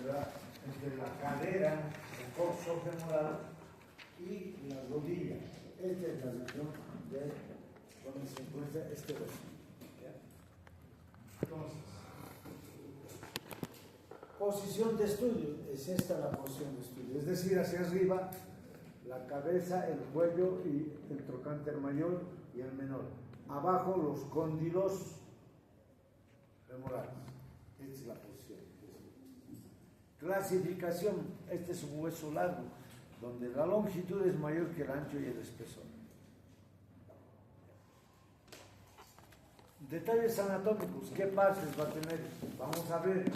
entre la cadera, el coxo femoral y la rodilla. Esta es la región de donde se encuentra este hueso. Entonces, posición de estudio, es esta la posición de estudio, es decir, hacia arriba, la cabeza, el cuello y el trocánter mayor y el menor. Abajo los cóndilos femorales. Esta es la posición. Clasificación, este es un hueso largo, donde la longitud es mayor que el ancho y el espesor. Detalles anatómicos, ¿qué partes va a tener? Vamos a ver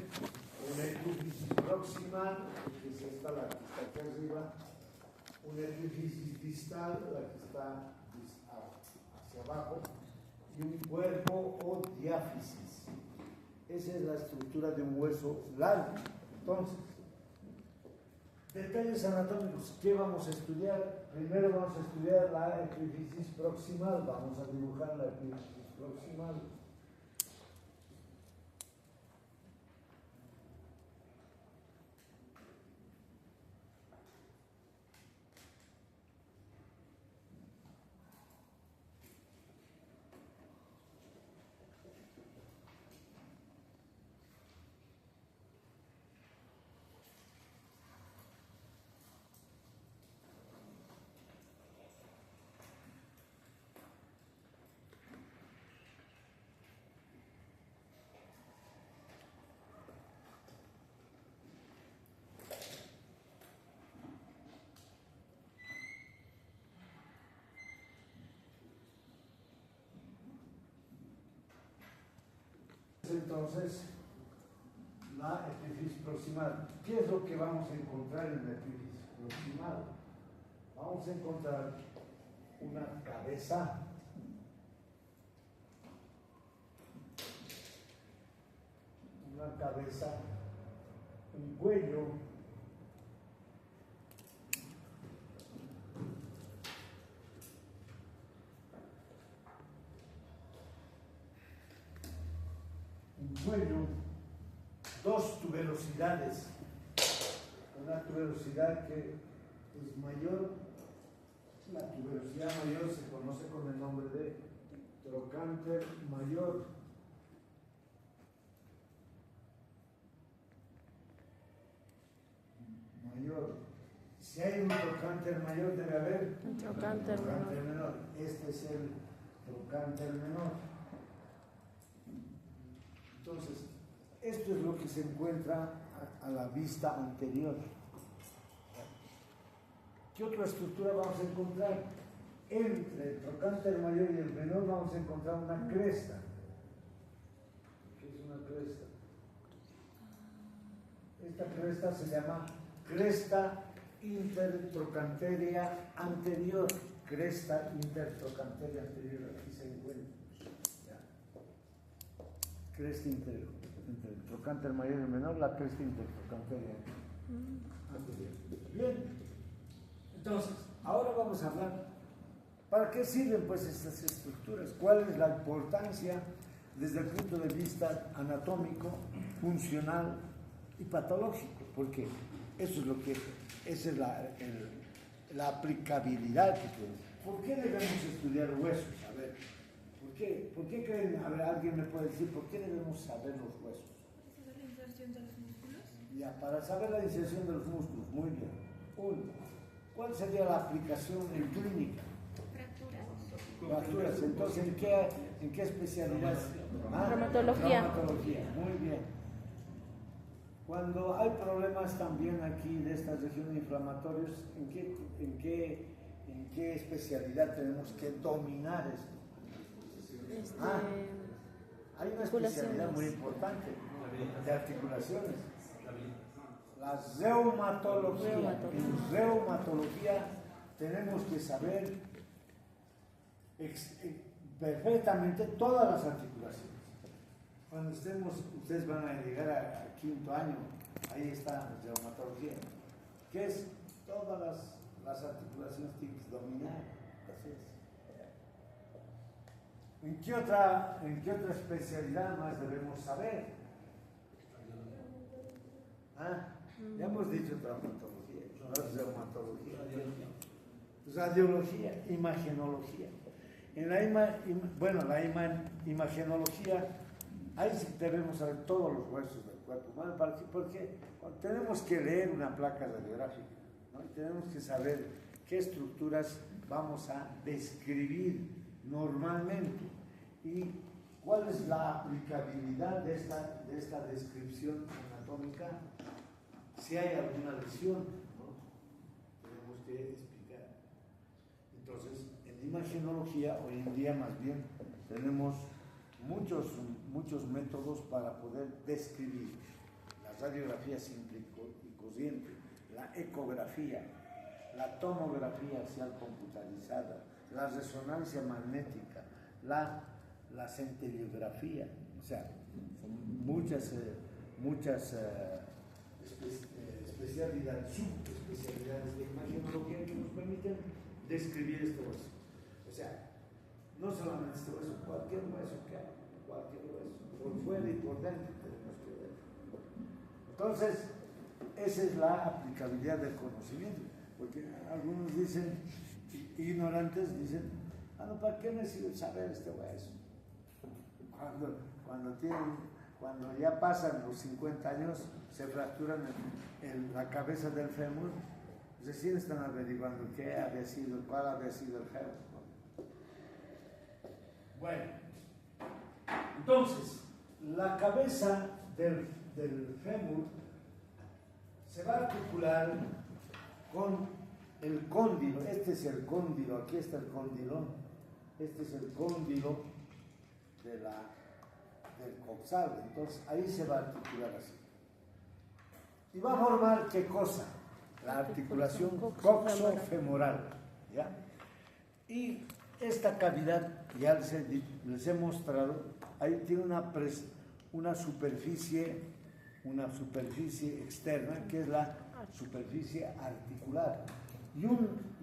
una epífisis proximal, que es esta, la que está aquí arriba, una epífisis distal, la que está hacia abajo, y un cuerpo o diáfisis. Esa es la estructura de un hueso largo. Entonces, detalles anatómicos, ¿qué vamos a estudiar? Primero vamos a estudiar la epífisis proximal, vamos a dibujar la epífisis proximal. Entonces, la epífisis proximal. ¿Qué es lo que vamos a encontrar en la epífisis proximal? Vamos a encontrar una cabeza, un cuello, dos tuberosidades, una tuberosidad que es mayor, la tuberosidad mayor se conoce con el nombre de trocánter mayor. Si hay un trocánter mayor, debe haber un trocánter menor. Este es el trocánter menor. Entonces, esto es lo que se encuentra a la vista anterior. ¿Qué otra estructura vamos a encontrar? Entre el trocánter mayor y el menor vamos a encontrar una cresta. ¿Qué es una cresta? Esta cresta se llama cresta intertrochanteria anterior. Cresta intertrochanteria anterior, aquí se encuentra. Cresta interior, entre el trocánter mayor y el menor, la cresta intertrochanteria anterior. Bien, entonces, ahora vamos a hablar, ¿para qué sirven pues estas estructuras? ¿Cuál es la importancia desde el punto de vista anatómico, funcional y patológico? Porque eso es lo que, esa es la aplicabilidad que tiene. ¿Por qué debemos estudiar huesos? A ver, ¿por qué creen? A ver, alguien me puede decir, ¿por qué debemos saber los huesos? ¿Para saber la inserción de los músculos? Ya, para saber la inserción de los músculos, muy bien. Uno, ¿cuál sería la aplicación en clínica? Fracturas. Entonces, ¿en qué especialidad? Traumatología. Traumatología, muy bien. Cuando hay problemas también aquí de estas regiones inflamatorias, ¿en qué especialidad tenemos que dominar esto? Hay una especialidad muy importante de articulaciones, la reumatología. En reumatología tenemos que saber perfectamente todas las articulaciones. Cuando ustedes van a llegar a quinto año, ahí está la reumatología, que es todas las articulaciones tienes que dominar. Así es. ¿En qué otra especialidad más debemos saber? Ya hemos dicho traumatología, reumatología, radiología, imagenología. En la imagenología, ahí sí debemos saber todos los huesos del cuerpo humano, porque tenemos que leer una placa radiográfica, ¿no? Y tenemos que saber qué estructuras vamos a describir normalmente y cuál es la aplicabilidad de esta descripción anatómica, si hay alguna lesión, ¿no? Tenemos que explicar. Entonces, en imagenología, hoy en día más bien, tenemos muchos métodos para poder describir la radiografía simple y corriente, la ecografía, la tomografía axial computarizada, la resonancia magnética, la centellografía, o sea, son muchas especialidades, subespecialidades de imagenología que nos permiten describir este hueso. O sea, no solamente este hueso, cualquier hueso que hay, cualquier hueso, por fuera y por dentro tenemos que ver. Entonces, esa es la aplicabilidad del conocimiento, porque algunos dicen, ignorantes dicen, no, ¿para qué me sirve saber este hueso? Cuando ya pasan los 50 años, se fracturan la cabeza del fémur, recién están averiguando cuál había sido el fémur. Bueno, entonces, la cabeza del fémur se va a articular con el cóndilo. Este es el cóndilo, aquí está el cóndilo. Este es el cóndilo del coxal. Entonces, ahí se va a articular así. Y va a formar, ¿qué cosa? La articulación coxofemoral, ¿ya? Y esta cavidad, ya les he mostrado, ahí tiene una superficie externa, que es la superficie articular, y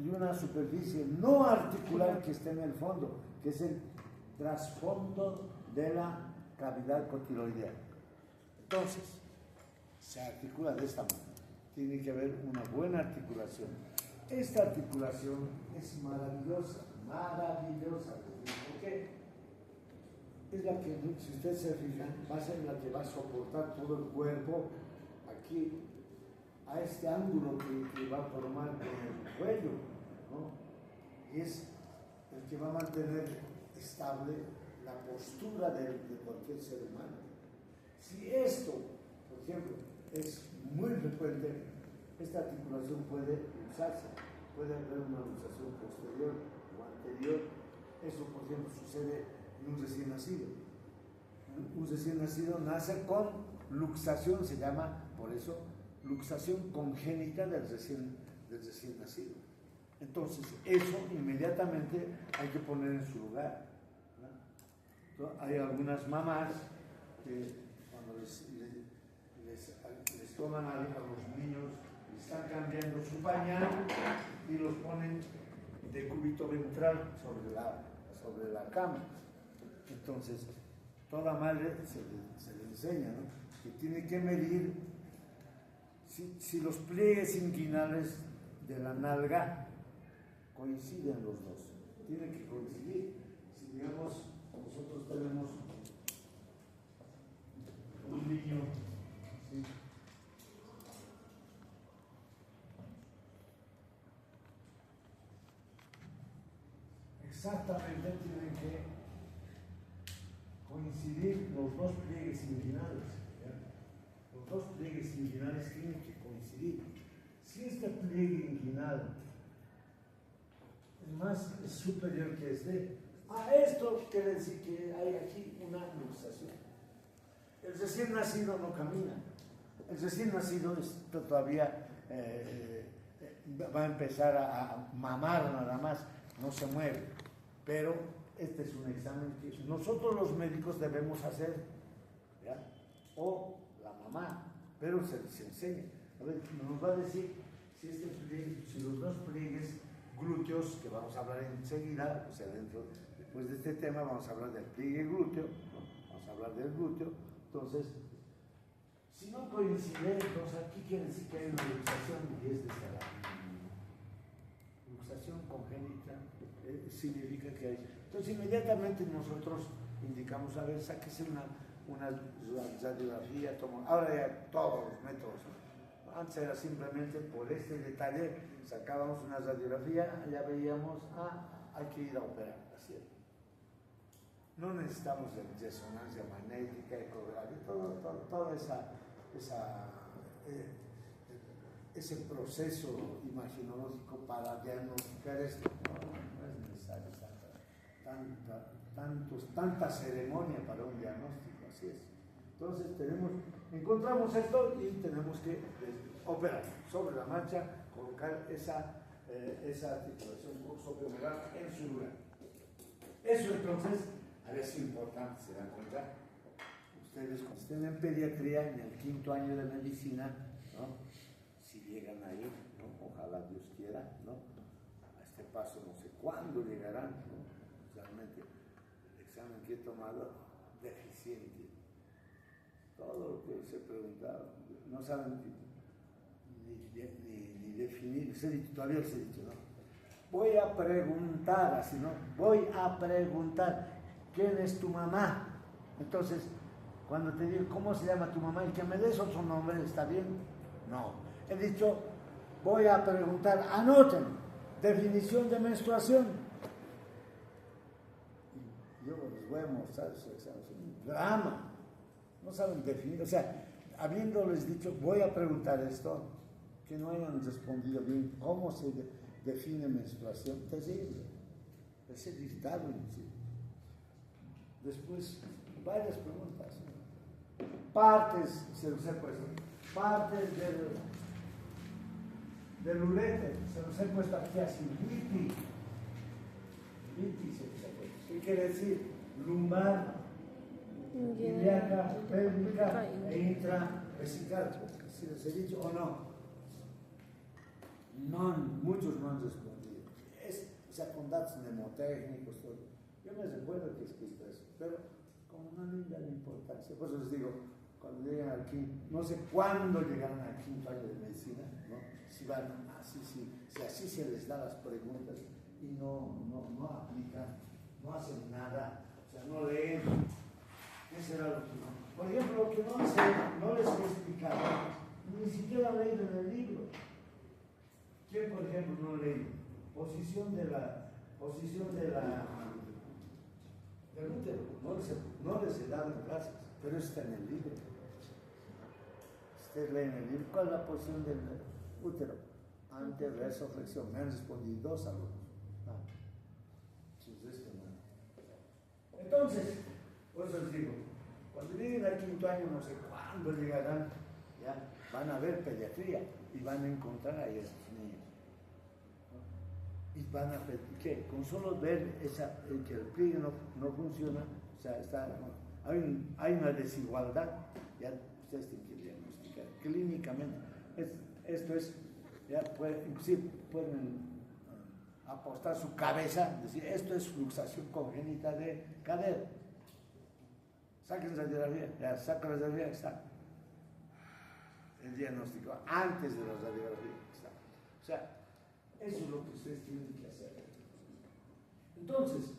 una superficie no articular que está en el fondo, que es el trasfondo de la cavidad cotiloidea. Entonces, se articula de esta manera. Tiene que haber una buena articulación. Esta articulación es maravillosa. ¿Por qué? Es la que, si ustedes se fijan, va a ser la que va a soportar todo el cuerpo aquí, a este ángulo que va a formar con el cuello, ¿no? Y es el que va a mantener estable la postura de cualquier ser humano. Si esto, por ejemplo, es muy frecuente, esta articulación puede luxarse, puede haber una luxación posterior o anterior. Eso, por ejemplo, sucede en un recién nacido. Un recién nacido nace con luxación, se llama, por eso, luxación congénita del recién nacido. Entonces, eso inmediatamente hay que poner en su lugar, ¿no? Hay algunas mamás que cuando les toman a los niños, les están cambiando su pañal y los ponen de cúbito ventral sobre la cama. Entonces, toda madre se le enseña, ¿no?, que tiene que medir si los pliegues inguinales de la nalga coinciden los dos. Tiene que coincidir. Si, digamos, nosotros tenemos un niño, ¿sí?, exactamente tienen que coincidir los dos pliegues inguinales, ¿ya? Los dos pliegues inguinales tienen que coincidir. Si este pliegue inguinal es superior que esto quiere decir que hay aquí una luxación. El recién nacido no camina. El recién nacido todavía va a empezar a mamar nada más, no se mueve. Pero este es un examen que nosotros los médicos debemos hacer, ¿ya?, o la mamá, pero se les enseña. A ver, nos va a decir si los dos pliegues glúteos, que vamos a hablar enseguida, o sea, después de este tema vamos a hablar del pliegue glúteo, ¿no? Vamos a hablar del glúteo. Entonces, Si no coincide, entonces aquí quiere decir que hay una luxación y es de esta lado. Luxación congénita significa que hay. Entonces inmediatamente nosotros indicamos, a ver, sáquese una radiografía, ahora ya todos los métodos. Antes era simplemente por este detalle, sacábamos una radiografía, ya veíamos, hay que ir a operar, así es. No necesitamos resonancia magnética, ecografía, todo ese proceso imaginológico para diagnosticar esto. No es necesario tanta ceremonia para un diagnóstico, así es. Entonces encontramos esto y tenemos que operar sobre la marcha, colocar esa articulación coxofemoral en su lugar. Eso entonces había sido importante, ¿se dan cuenta? Ustedes cuando estén en pediatría, en el 5º año de medicina, ¿no? Si llegan ahí, ¿no? Ojalá Dios quiera, ¿no? A este paso no sé cuándo llegarán, ¿no? Realmente el examen que he tomado, deficiente. Todo lo que se preguntaba, no saben ni definir, todavía les he dicho, ¿no? Voy a preguntar, así, ¿no? Voy a preguntar, ¿quién es tu mamá? Entonces, cuando te digo, ¿cómo se llama tu mamá? Y que me des otro nombre, ¿está bien? No. He dicho, voy a preguntar, anoten, definición de menstruación. Y yo les voy a mostrar su examen, es un drama. No saben definir, o sea, habiéndoles dicho, voy a preguntar esto, que no hayan respondido bien, ¿cómo se define menstruación? Terrible, es irritable. ¿Sí? Después, varias preguntas. Partes, se los he puesto, partes del ulete, se los he puesto aquí así, liti se los he puesto. ¿Qué quiere decir? Lumbar, ilíaca, pélvica e intravesical. ¿Si les he dicho o no? Muchos no han respondido. O sea, con datos mnemotécnicos, todo. Yo me recuerdo que he escrito eso, pero como no le dan importancia, por eso les digo, cuando llegan aquí, no sé cuándo llegarán al 5º año de medicina, ¿no? Si van así, si así se les da las preguntas y no aplican, no hacen nada, o sea, no leen. ¿Qué será lo que no? Por ejemplo, lo que no les he explicado, ni siquiera han leído en el libro. ¿Quién, por ejemplo, no lee? Posición del útero. No les he dado en clases, pero está en el libro. Ustedes leen el libro. ¿Cuál es la posición del útero? Ante, reverso, flexión. Me han respondido 2 alumnos. Entonces, por eso les digo, cuando lleguen al 5º año, no sé cuándo llegarán, ya van a ver pediatría y van a encontrar a esos niños. ¿No? Y van a ver que con solo ver que el pliegue no funciona, o sea, hay una desigualdad, ya ustedes tienen que diagnosticar clínicamente. Esto es, ya inclusive pueden apostar su cabeza, decir, esto es luxación congénita de cadera. Saquen la radiografía, ya saca la radiografía, está. El diagnóstico, antes de la radiografía, está. O sea, eso es lo que ustedes tienen que hacer. Entonces,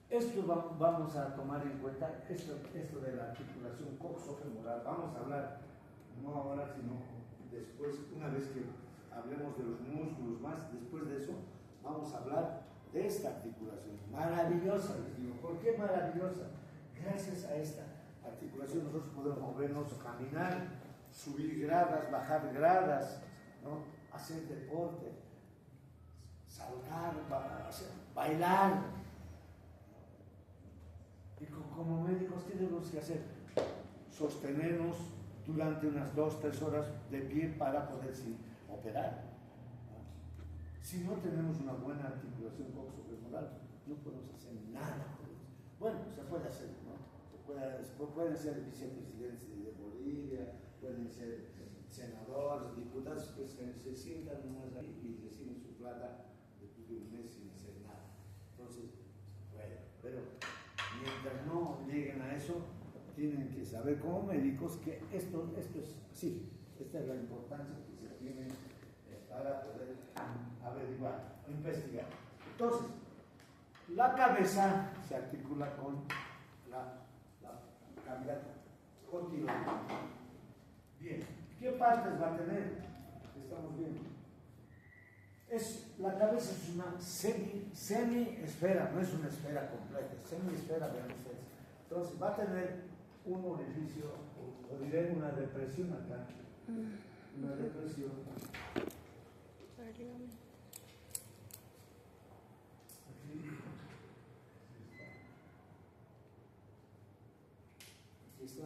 esto vamos a tomar en cuenta, esto de la articulación coxofemoral, vamos a hablar, no ahora, sino después, una vez que hablemos de los músculos más, después de eso, vamos a hablar de esta articulación, maravillosa, les digo. ¿Por qué maravillosa? Gracias a esta articulación nosotros podemos movernos, caminar, subir gradas, bajar gradas, ¿no? Hacer deporte, saltar, bailar. Y como médicos, ¿qué tenemos que hacer? Sostenernos durante unas 2-3 horas de pie para poder operar. Si no tenemos una buena articulación coxofemoral, no podemos hacer nada. Bueno, se puede hacer, ¿no? Pueden ser vicepresidentes de Bolivia, pueden ser senadores, diputados que se sientan nomás ahí y reciben su plata después de un mes sin hacer nada. Entonces, bueno, pero mientras no lleguen a eso, tienen que saber como médicos que esto es así. Esta es la importancia que se tiene para poder averiguar o investigar. Entonces, la cabeza se articula con la cavidad continua. Bien, ¿qué partes va a tener? Estamos viendo. La cabeza es una semi-esfera, no es una esfera completa, semi-esfera, veamos eso. Entonces va a tener un orificio, o diré una depresión acá, una depresión. Aquí está.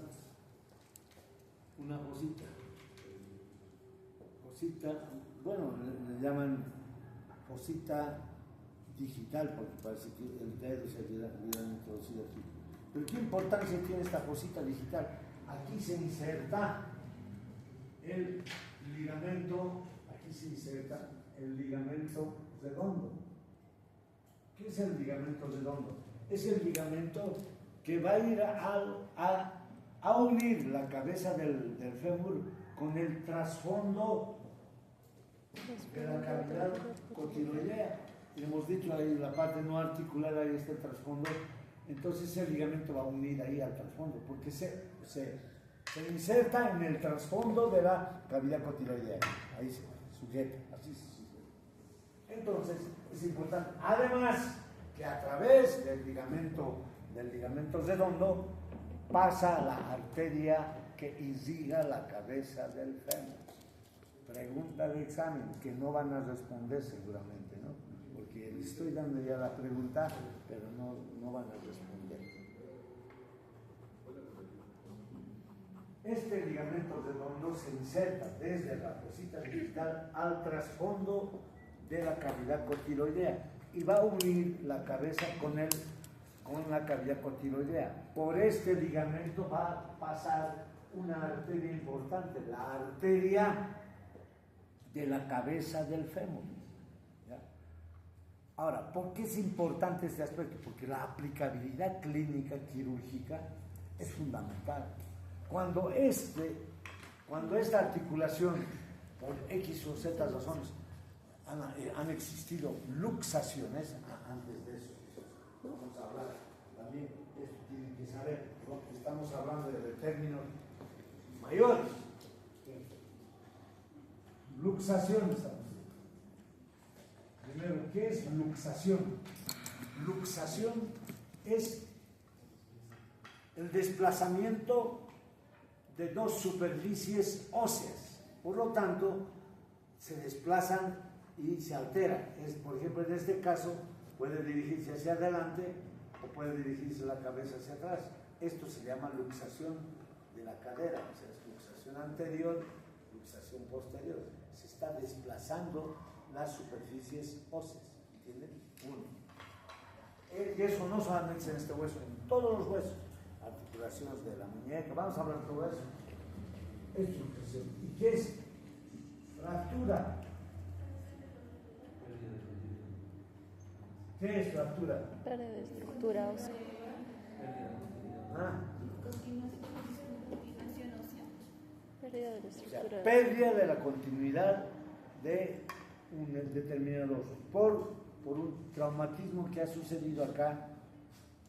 Una fosita, bueno, le llaman fosita digital, porque parece que el dedo se hubiera introducido aquí. Pero ¿qué importancia tiene esta fosita digital? Aquí se inserta el ligamento, redondo. ¿Qué es el ligamento redondo? Es el ligamento que va a ir a unir la cabeza del fémur con el trasfondo de la cavidad cotiloidea. Y hemos dicho ahí la parte no articular, ahí está el trasfondo. Entonces el ligamento va a unir ahí al trasfondo, porque se inserta en el trasfondo de la cavidad cotiloidea. Ahí se sujeta, así se sujeta. Entonces es importante, además, que a través del ligamento redondo pasa la arteria que irriga la cabeza del fémur. Pregunta de examen que no van a responder seguramente, ¿no? Porque les estoy dando ya la pregunta, pero no van a responder. Este ligamento redondo se inserta desde la fosita digital al trasfondo de la cavidad cotiloidea y va a unir la cabeza con la cavidad cotiloidea. Por este ligamento va a pasar una arteria importante, la arteria de la cabeza del fémur. ¿Ya? Ahora, ¿por qué es importante este aspecto? Porque la aplicabilidad clínica quirúrgica es fundamental. Cuando esta articulación, por X o Z razones, han existido luxaciones, antes de eso, vamos a hablar también, esto tienen que saber, porque estamos hablando de términos mayores. Luxación, primero, ¿qué es luxación? Luxación es el desplazamiento de dos superficies óseas, por lo tanto se desplazan y se alteran. Por ejemplo, en este caso puede dirigirse hacia adelante o puede dirigirse la cabeza hacia atrás. Esto se llama luxación de la cadera, o sea, es luxación anterior, luxación posterior. Se está desplazando las superficies óseas, ¿entienden? Y eso no solamente en este hueso, en todos los huesos, articulaciones de la muñeca, vamos a hablar de todo eso. Es luxación. ¿Y qué es? Fractura. ¿Qué es fractura? Pérdida de estructura ósea. Continuación ósea. Pérdida de la O sea, estructura. pérdida de la continuidad de un determinado oso por un traumatismo que ha sucedido acá.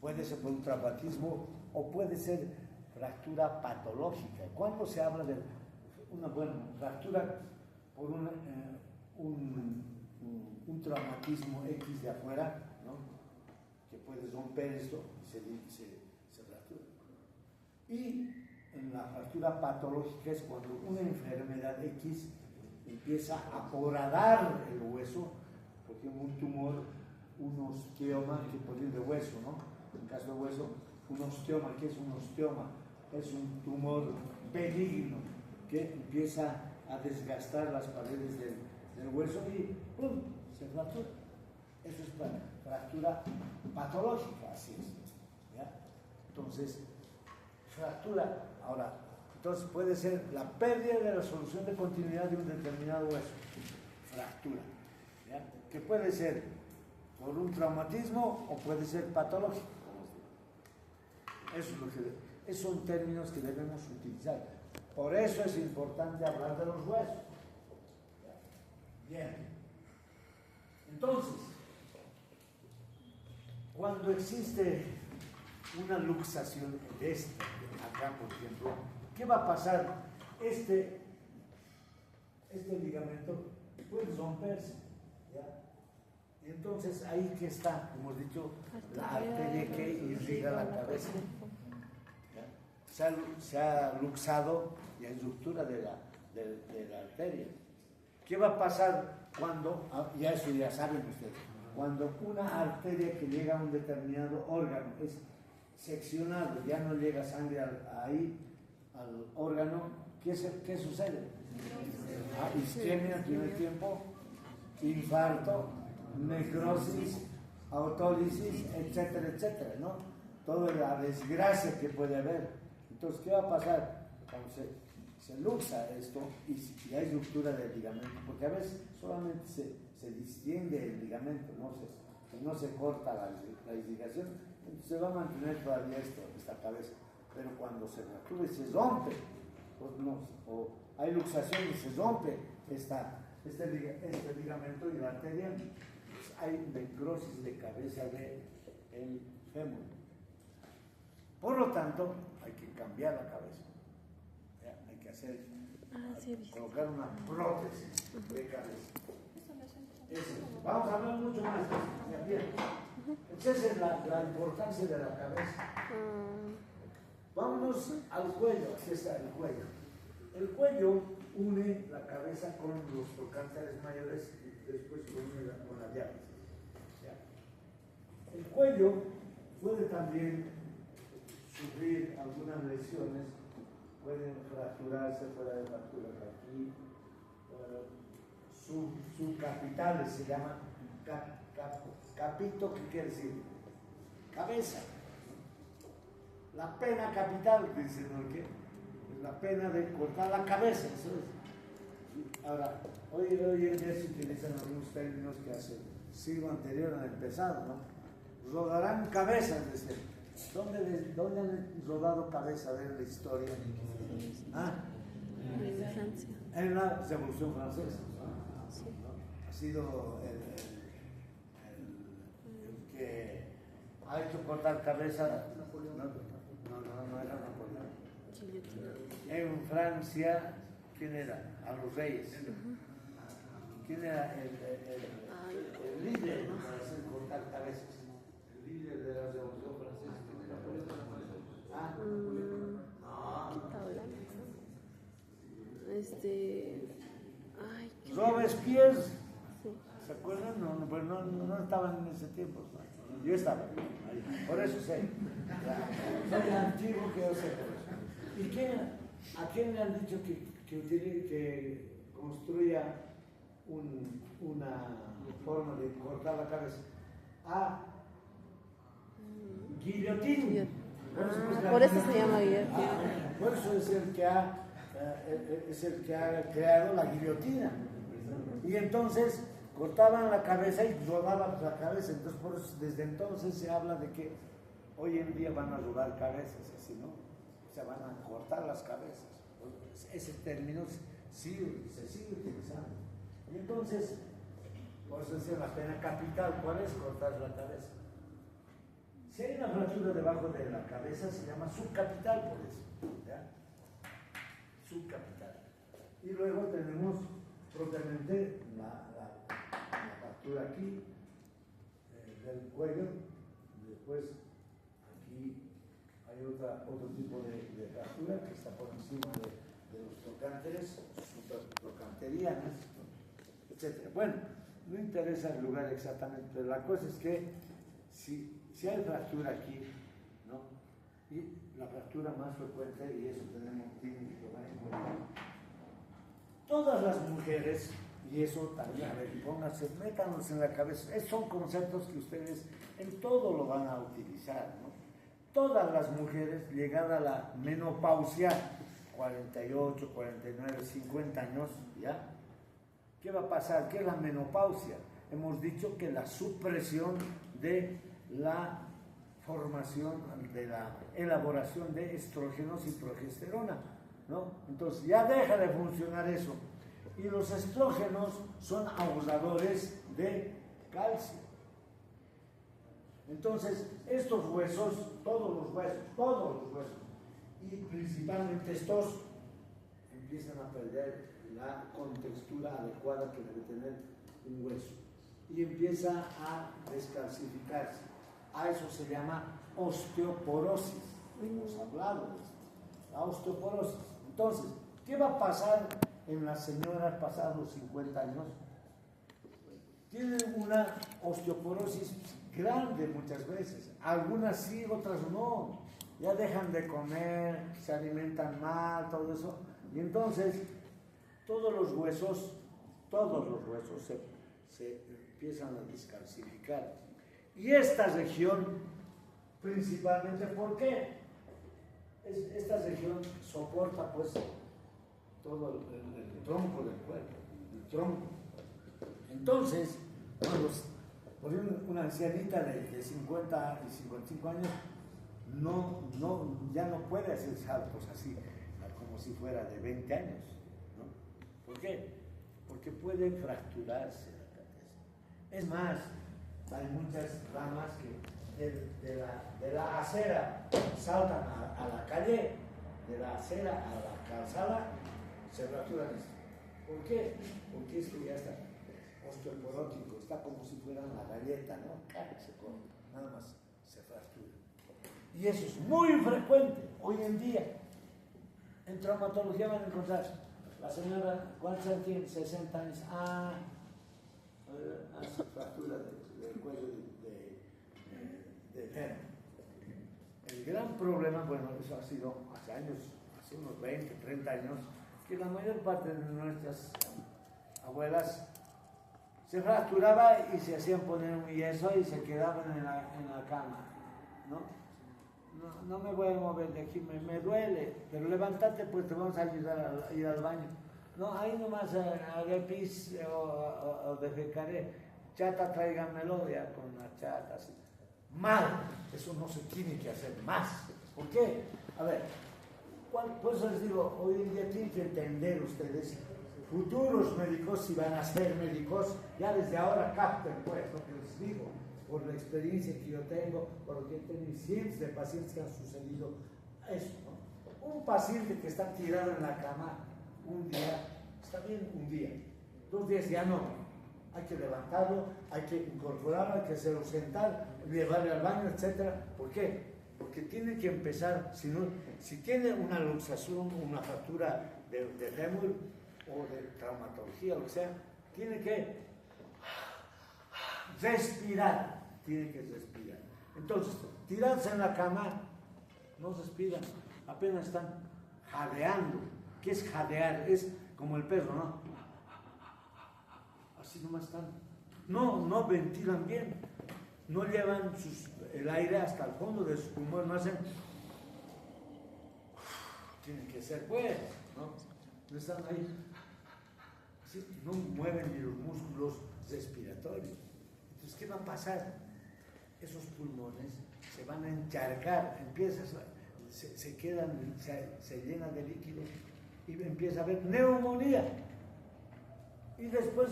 Puede ser por un traumatismo o puede ser fractura patológica. Cuando se habla de una fractura por un traumatismo X de afuera, ¿no? Que puede romper esto y se fractura. Y en la fractura patológica es cuando una enfermedad X empieza a horadar el hueso, por ejemplo un tumor, un osteoma, que puede ir de hueso, ¿no? En caso de hueso, un osteoma. ¿Qué es un osteoma? Es un tumor benigno que empieza a desgastar las paredes del hueso y ¡pum!, se fractura. Eso es fractura patológica, así es. ¿Ya? Entonces, fractura. Ahora, entonces puede ser la pérdida de la solución de continuidad de un determinado hueso. Fractura. ¿Ya? Que puede ser por un traumatismo o puede ser patológico. Eso es lo que Esos son términos que debemos utilizar. Por eso es importante hablar de los huesos. Bien. Entonces, cuando existe una luxación de acá, por ejemplo, ¿qué va a pasar? Este ligamento puede romperse, ¿ya? Y entonces ahí que está, como hemos dicho, la arteria que irriga la cabeza. Se ha luxado y hay ruptura de la arteria. ¿Qué va a pasar cuando, ya eso ya saben ustedes, cuando una arteria que llega a un determinado órgano es seccionado, ya no llega sangre ahí al órgano, ¿qué sucede? Isquemia en primer tiempo, infarto, necrosis, autólisis, etcétera, etcétera, ¿no? Toda la desgracia que puede haber. Entonces, ¿qué va a pasar? Cuando se luxa esto y hay ruptura del ligamento, porque a veces solamente se distiende el ligamento, no se corta la irrigación, entonces se va a mantener todavía esta cabeza, pero cuando se fractura y se rompe, o hay luxación y se rompe este ligamento y la arteria, pues hay necrosis de cabeza del fémur. Por lo tanto, hay que cambiar la cabeza. Hay que colocar una prótesis de cabeza. Vamos a hablar mucho más de eso. Bien. Esa es la importancia de la cabeza. Vámonos al cuello. Aquí está el cuello. El cuello une la cabeza con los trocánteres mayores y después con la diástasis. El cuello puede también sufrir algunas lesiones, pueden fracturarse, fuera de fracturas aquí, subcapitales se llama capito, ¿qué quiere decir? Cabeza. La pena capital, dicen, ¿no? ¿Qué? Es la pena de cortar la cabeza, eso es. Ahora, hoy en día se utilizan algunos términos que hace siglo anterior han empezado, ¿no? Rodarán cabezas, desde ¿Dónde han rodado cabeza de la historia? En Francia. En la Revolución Francesa. Sí. Ha sido el que ha hecho cortar cabeza. No era Napoleón. En Francia, ¿quién era? A los reyes. ¿Quién era el líder para hacer cortar cabezas? El líder de la Revolución Francesa. Robespierre, Sí. ¿se acuerdan? No estaban en ese tiempo. Yo estaba ahí. Por eso sé. Soy antiguo que yo sé por eso. ¿Y a quién le han dicho que construya una forma de cortar la cabeza? A guillotín. Por eso se llama guillotina. Por eso es el que ha creado la guillotina. Y entonces cortaban la cabeza y rodaban la cabeza. Entonces, por eso, desde entonces se habla de que hoy en día van a rodar cabezas, así, ¿no? O sea, van a cortar las cabezas. Ese término se sigue utilizando. Y entonces, por eso es la pena capital. ¿Cuál es? Cortar la cabeza. Si hay una fractura debajo de la cabeza, se llama subcapital, por eso. ¿Ya? Subcapital. Y luego tenemos propiamente la fractura aquí del cuello. Después aquí hay otro tipo de fractura que está por encima de los trocánteres, supratrocanterianas, etc. Bueno, no interesa el lugar exactamente, pero la cosa es que si hay fractura aquí, ¿no? Y la fractura más frecuente, y eso tenemos que tomar en cuenta, todas las mujeres, y eso también, a ver, pónganse, métanos en la cabeza, son conceptos que ustedes en todo lo van a utilizar, ¿no? Todas las mujeres, llegada a la menopausia, 48, 49, 50 años, ¿ya? ¿Qué va a pasar? ¿Qué es la menopausia? Hemos dicho que la supresión de la formación, de la elaboración de estrógenos y progesterona, ¿no? Entonces ya deja de funcionar eso. Y los estrógenos son abusadores de calcio. Entonces, estos huesos, todos los huesos, y principalmente estos, empiezan a perder la contextura adecuada que debe tener un hueso y empieza a descalcificarse. A eso se llama osteoporosis. Hemos hablado de esto, la osteoporosis. Entonces, ¿qué va a pasar en las señoras pasados los 50 años? Tienen una osteoporosis grande muchas veces, algunas sí, otras no, ya dejan de comer, se alimentan mal, todo eso, y entonces todos los huesos se empiezan a descalcificar. Y esta región, principalmente, ¿por qué? Esta región soporta pues todo el tronco del cuerpo, el tronco. Entonces, cuando por ejemplo, una ancianita de 50 y 55 años ya no puede hacer saltos así, como si fuera de 20 años, ¿no? ¿Por qué? Porque puede fracturarse la cabeza. Es más, hay muchas ramas que de la acera saltan a la calle, de la acera a la calzada, se fracturan esto. ¿Por qué? Porque es que ya está osteoporótico, está como si fuera una galleta, ¿no? Se corta, nada más se fractura. Y eso es muy frecuente hoy en día. En traumatología van a encontrar, la señora, ¿cuántos años tiene? 60 años. Hace fractura del cuello de fémur. El gran problema, bueno, eso ha sido hace años, hace unos 20, 30 años, que la mayor parte de nuestras abuelas se fracturaba y se hacían poner un yeso y se quedaban en la cama, no me voy a mover de aquí, me duele, pero levántate, pues te vamos a ayudar a ir al baño. No, ahí nomás haré pis o defecaré, chata tráigamelo ya con las chatas. Mal, eso no se tiene que hacer más. ¿Por qué? A ver, por eso les digo, hoy en día tienen que entender ustedes, futuros médicos, si van a ser médicos, ya desde ahora capten pues lo que les digo, por la experiencia que yo tengo, por lo que he tenido cientos de pacientes que han sucedido eso, ¿no? Un paciente que está tirado en la cama un día, está bien un día, 2 días ya no, hay que levantarlo, hay que incorporarlo, hay que hacerlo sentar, llevarle al baño, etc. ¿Por qué? Porque tiene que empezar, si tiene una luxación, una fractura de fémur o de traumatología, lo que sea, tiene que respirar, Entonces, tirados en la cama, no respiran, apenas están jadeando. ¿Qué es jadear? Es como el perro, ¿no? Así nomás están. No ventilan bien, no llevan el aire hasta el fondo de su pulmón, no hacen. Tienen que ser pues, ¿no? No están ahí. Así, no mueven ni los músculos respiratorios. Entonces, ¿qué va a pasar? Esos pulmones se van a encharcar, se llenan de líquido y empieza a haber neumonía. Y después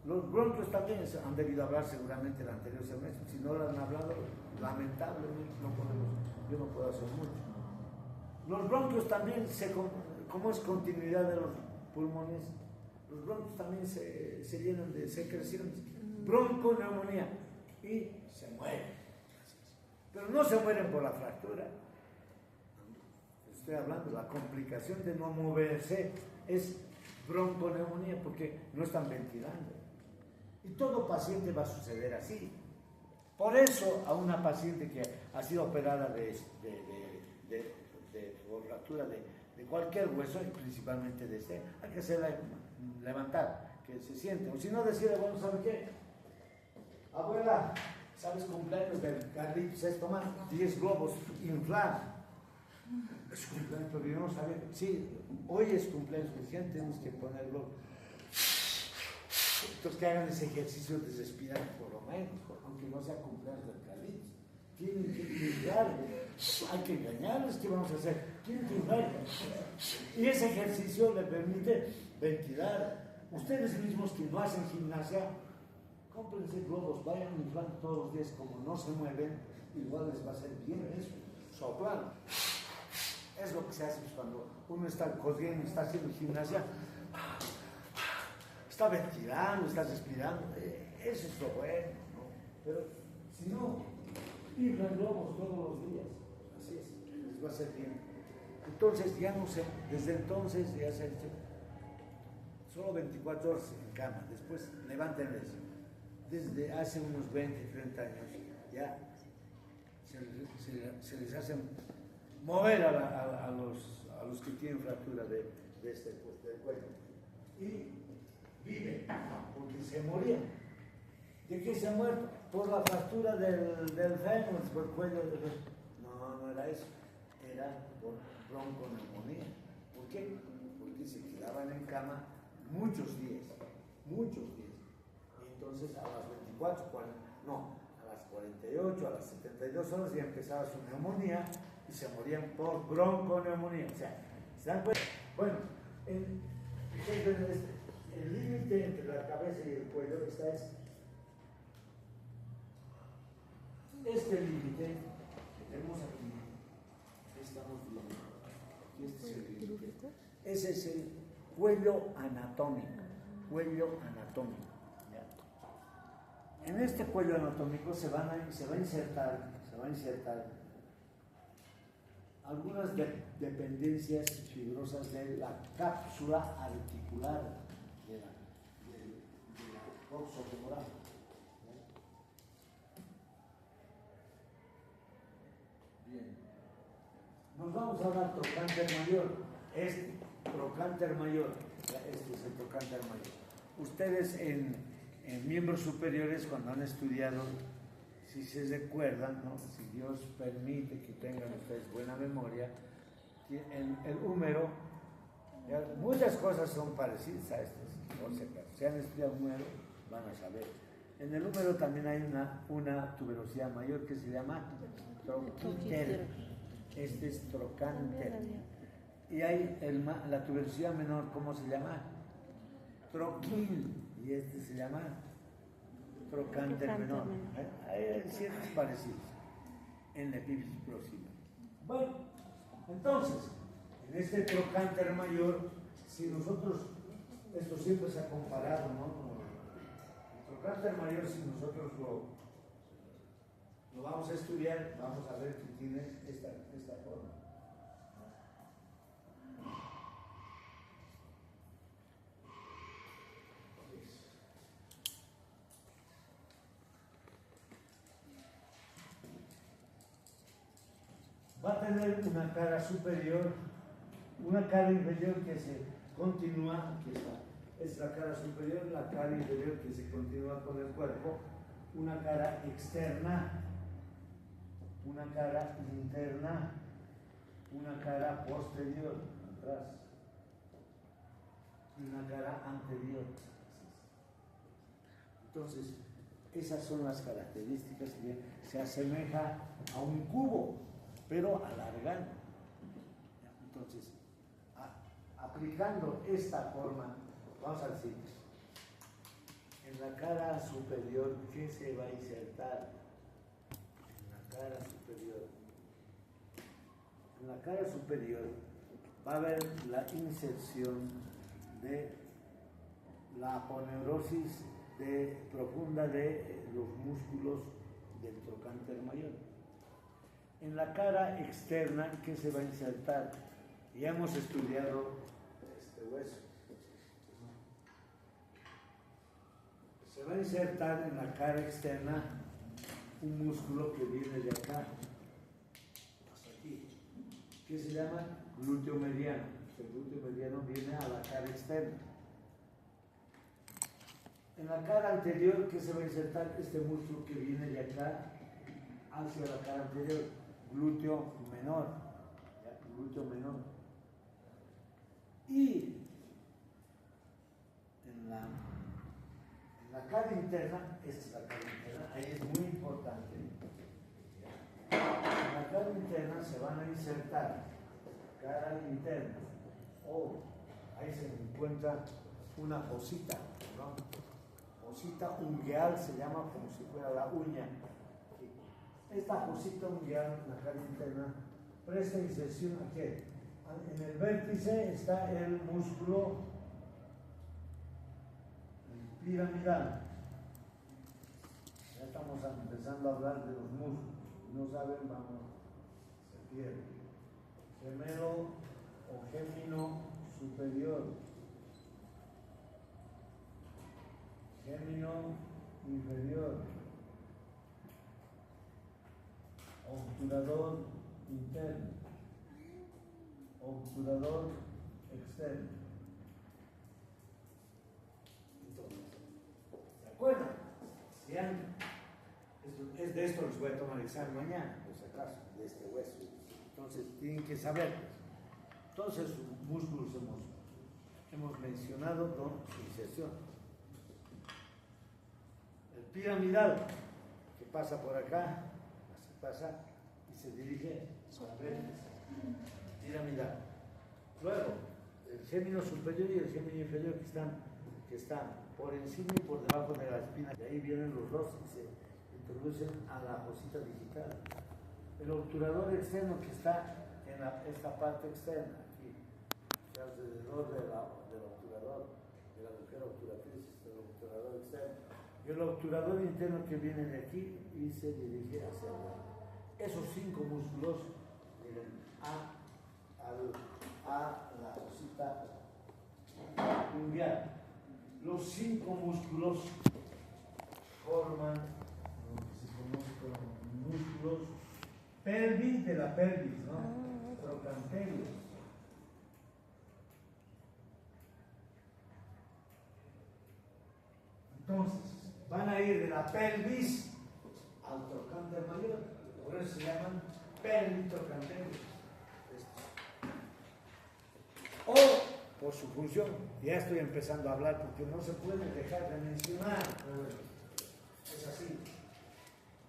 los bronquios también han debido hablar seguramente el anterior semestre. Si no lo han hablado, lamentablemente yo no puedo hacer mucho. Los bronquios también, como es continuidad de los pulmones, los bronquios también se llenan de secreciones, bronconeumonía, y se mueren. Pero no se mueren por la fractura. Estoy hablando, la complicación de no moverse es bronconeumonía porque no están ventilando. Y todo paciente va a suceder así. Por eso a una paciente que ha sido operada por fractura de cualquier hueso, y principalmente de este, hay que hacerla levantar, que se siente. O si no, decirle, bueno, ¿sabe qué? Abuela, ¿sabes cumpleaños del Carlitos? Es tomar 10 globos, inflar. Es cumpleaños, pero yo no sabía. Sí, hoy es cumpleaños, recién tenemos que poner globos. Entonces que hagan ese ejercicio de respirar por lo menos, aunque no sea cumpleaños del Carlitos. tienen que inflar, hay que engañarles, ¿qué vamos a hacer? Tienen que inflar. Y ese ejercicio le permite ventilar. Ustedes mismos que no hacen gimnasia, cómprense globos, vayan inflando todos los días, como no se mueven, igual les va a hacer bien eso, soplar. Es lo que se hace cuando uno está corriendo, está haciendo gimnasia, está ventilando, está respirando, eso es lo bueno, ¿no? Pero si no, inflan globos todos los días, así es, les va a hacer bien. Entonces ya no sé, desde entonces ya se ha hecho solo 24 horas en cama, después levántenles. Desde hace unos 20, 30 años ya se les hace mover a los que tienen fractura del cuello. Y viven, porque se morían. ¿De qué se han muerto? Por la fractura del fémur, por el cuello del fémur. No era eso, era por bronconeumonía. ¿Por qué? Porque se quedaban en cama muchos días. Y entonces a las 24, a las 48, a las 72 horas ya empezaba su neumonía y se morían por bronconeumonía. O sea, ¿se dan cuenta? Bueno, el límite entre la cabeza y el cuello está este límite que tenemos aquí, estamos viendo. Este es el límite. Ese es el cuello anatómico. ¿Ya? En este cuello anatómico se va a insertar algunas dependencias fibrosas de la cápsula articular de la coxo femoral. Bien. Nos vamos a dar trocánter mayor. Trocánter mayor. Este es el trocánter mayor. Ustedes en miembros superiores, cuando han estudiado, si se recuerdan, ¿no? Si Dios permite que tengan ustedes buena memoria, el húmero, muchas cosas son parecidas a estas. Si han estudiado húmero, van a saber. En el húmero también hay una tuberosidad mayor que se llama troquíter. Este es trocánter. Y hay la tuberosidad menor, ¿cómo se llama? Troquín. Y este se llama trocánter menor. Hay ciertos parecidos en la epífisis próxima. Bueno, entonces, en este trocánter mayor, si nosotros, esto siempre se ha comparado, ¿no? El trocánter mayor, si nosotros lo vamos a estudiar, vamos a ver que tiene esta forma. Va a tener una cara superior, una cara inferior que se continúa, aquí está, es la cara superior, la cara inferior que se continúa con el cuerpo, una cara externa, una cara interna, una cara posterior, atrás, y una cara anterior. Entonces, esas son las características que se asemeja a un cubo, pero alargado. Entonces, aplicando esta forma, vamos a decir, en la cara superior, ¿qué se va a insertar? En la cara superior. En la cara superior va a haber la inserción de la aponeurosis profunda de los músculos del trocánter mayor. En la cara externa, ¿qué se va a insertar? Ya hemos estudiado este hueso. Se va a insertar en la cara externa un músculo que viene de acá hasta aquí, que se llama glúteo mediano. El glúteo mediano viene a la cara externa. En la cara anterior, ¿qué se va a insertar? Este músculo que viene de acá hacia la cara anterior, glúteo menor. ¿Ya? Glúteo menor. Y en la cara interna, esta es la cara interna, ahí es muy importante. cara interna se van a insertar cara interna. Ahí se encuentra una fosita, ¿no? Fosita ungueal se llama como si fuera la uña. Esta fosita ungueal, la cara interna, presta inserción aquí. En el vértice está el músculo piramidal. Ya estamos empezando a hablar de los músculos. No saben, vamos, se pierde. Gemelo o gémino superior. Gémino inferior. Obturador interno. Obturador externo. ¿De acuerdo? Es de esto les voy a tomar examen mañana, por si acaso, de este hueso. Entonces tienen que saber. Entonces, músculos hemos mencionado con su inserción. El piramidal, que pasa por acá, así pasa y se dirige a la vértice. Piramidal. Luego, el gémino superior y el gémino inferior que están por encima y por debajo de la espina. De ahí vienen los dos y se introducen a la fosita digital. El obturador externo que está en esta parte externa, aquí, alrededor del obturador, de la agujero obturatriz, del obturador externo. Y el obturador interno que viene de aquí y se dirige hacia allá. Esos 5 músculos miren, a la fosita ungueal. Los 5 músculos forman lo que se conoce como músculos pelvis de la pelvis, ¿no? Trochanterios. Entonces, van a ir de la pelvis al trocánter mayor, por eso se llaman pelvitrochanterios. O por su función, ya estoy empezando a hablar porque no se puede dejar de mencionar, es así.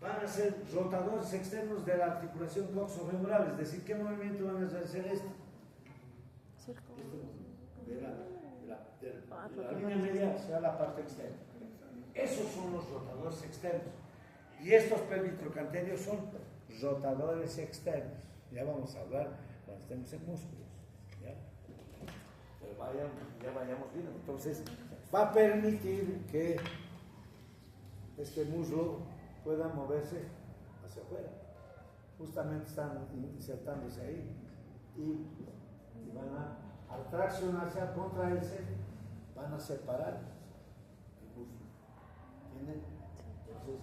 Van a ser rotadores externos de la articulación coxofemoral, es decir, ¿qué movimiento van a hacer esto? De la línea media sea la parte externa. Esos son los rotadores externos. Y estos pelvitrochanterios son rotadores externos. Ya vamos a hablar cuando estemos en músculos. ¿Ya? Pero ya vayamos viendo. Entonces, va a permitir que este muslo pueda moverse hacia afuera. Justamente están insertándose ahí. Y van a, al traccionarse, a contraerse, van a separar el músculo. ¿Entienden? Entonces,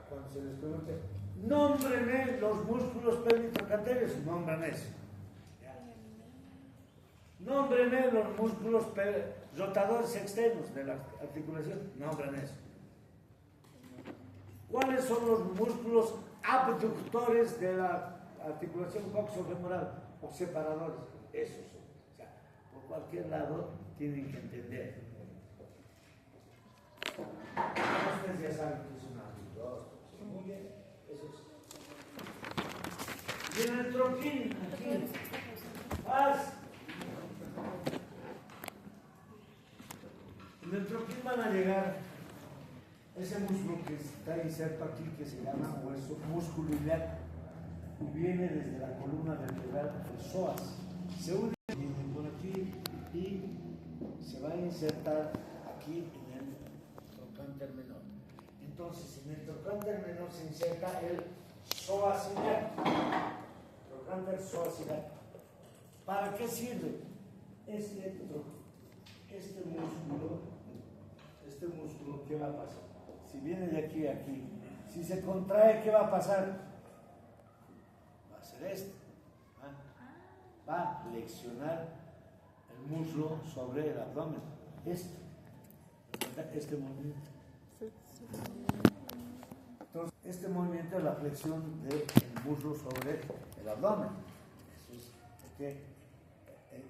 cuando se les pregunte, nómbrenme los músculos pelvitrochanterios, nombran eso. Nómbrenme los músculos rotadores externos de la articulación, nombran eso. ¿Cuáles son los músculos abductores de la articulación coxofemoral o separadores? Esos son. O sea, por cualquier lado tienen que entender. Ustedes ya saben que es un abductor. Muy bien, eso es. Viene el tronquín, aquí. Haz. En el tronquín van a llegar ese músculo que está inserto aquí, que se llama hueso músculo ilíaco, y viene desde la columna vertebral del psoas. Se une por aquí y se va a insertar aquí en el trocánter menor. Entonces, en el trocánter menor se inserta el psoas ilíaco, trocánter psoas ilíaco. ¿Para qué sirve? Este músculo, ¿qué va a pasar? Si viene de aquí a aquí, si se contrae, ¿qué va a pasar? Va a ser esto. Va a flexionar el muslo sobre el abdomen. Este movimiento. Entonces, este movimiento es la flexión del muslo sobre el abdomen. Eso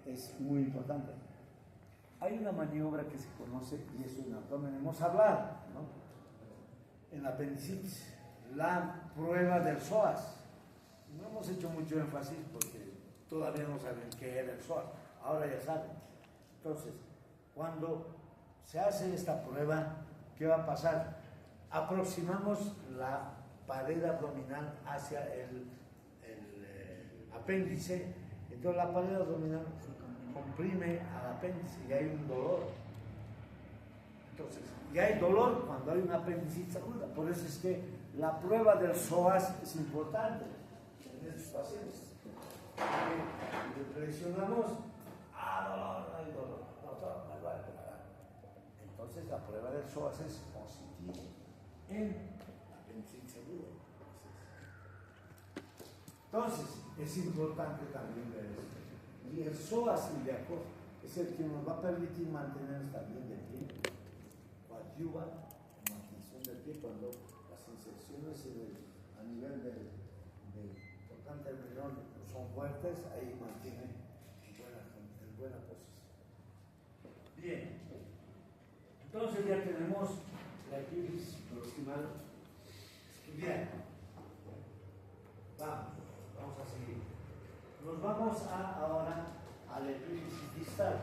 es muy importante. Hay una maniobra que se conoce, y eso en abdomen hemos hablado, ¿no? En la apendicitis, la prueba del psoas. No hemos hecho mucho énfasis porque todavía no saben qué era el psoas. Ahora ya saben. Entonces, cuando se hace esta prueba, ¿qué va a pasar? Aproximamos la pared abdominal hacia el apéndice, entonces la pared abdominal comprime al apéndice y hay un dolor. Entonces, y hay dolor cuando hay un apendicitis aguda. Por eso es que la prueba del psoas es importante en estos pacientes. Porque presionamos, dolor, no hay dolor, doctor, me duele nada. Entonces la prueba del psoas es positiva en apendicitis aguda. Entonces, es importante también ver esto. Y el psoas ilíaco es el que nos va a permitir mantener también de pie. Coadyuva en mantención del pie cuando las inserciones a nivel del trocánter menor son fuertes, ahí mantiene en buena posición. Bien, entonces ya tenemos la epífisis proximal estudiada. Vamos a seguir. Nos vamos ahora a la epífisis distal.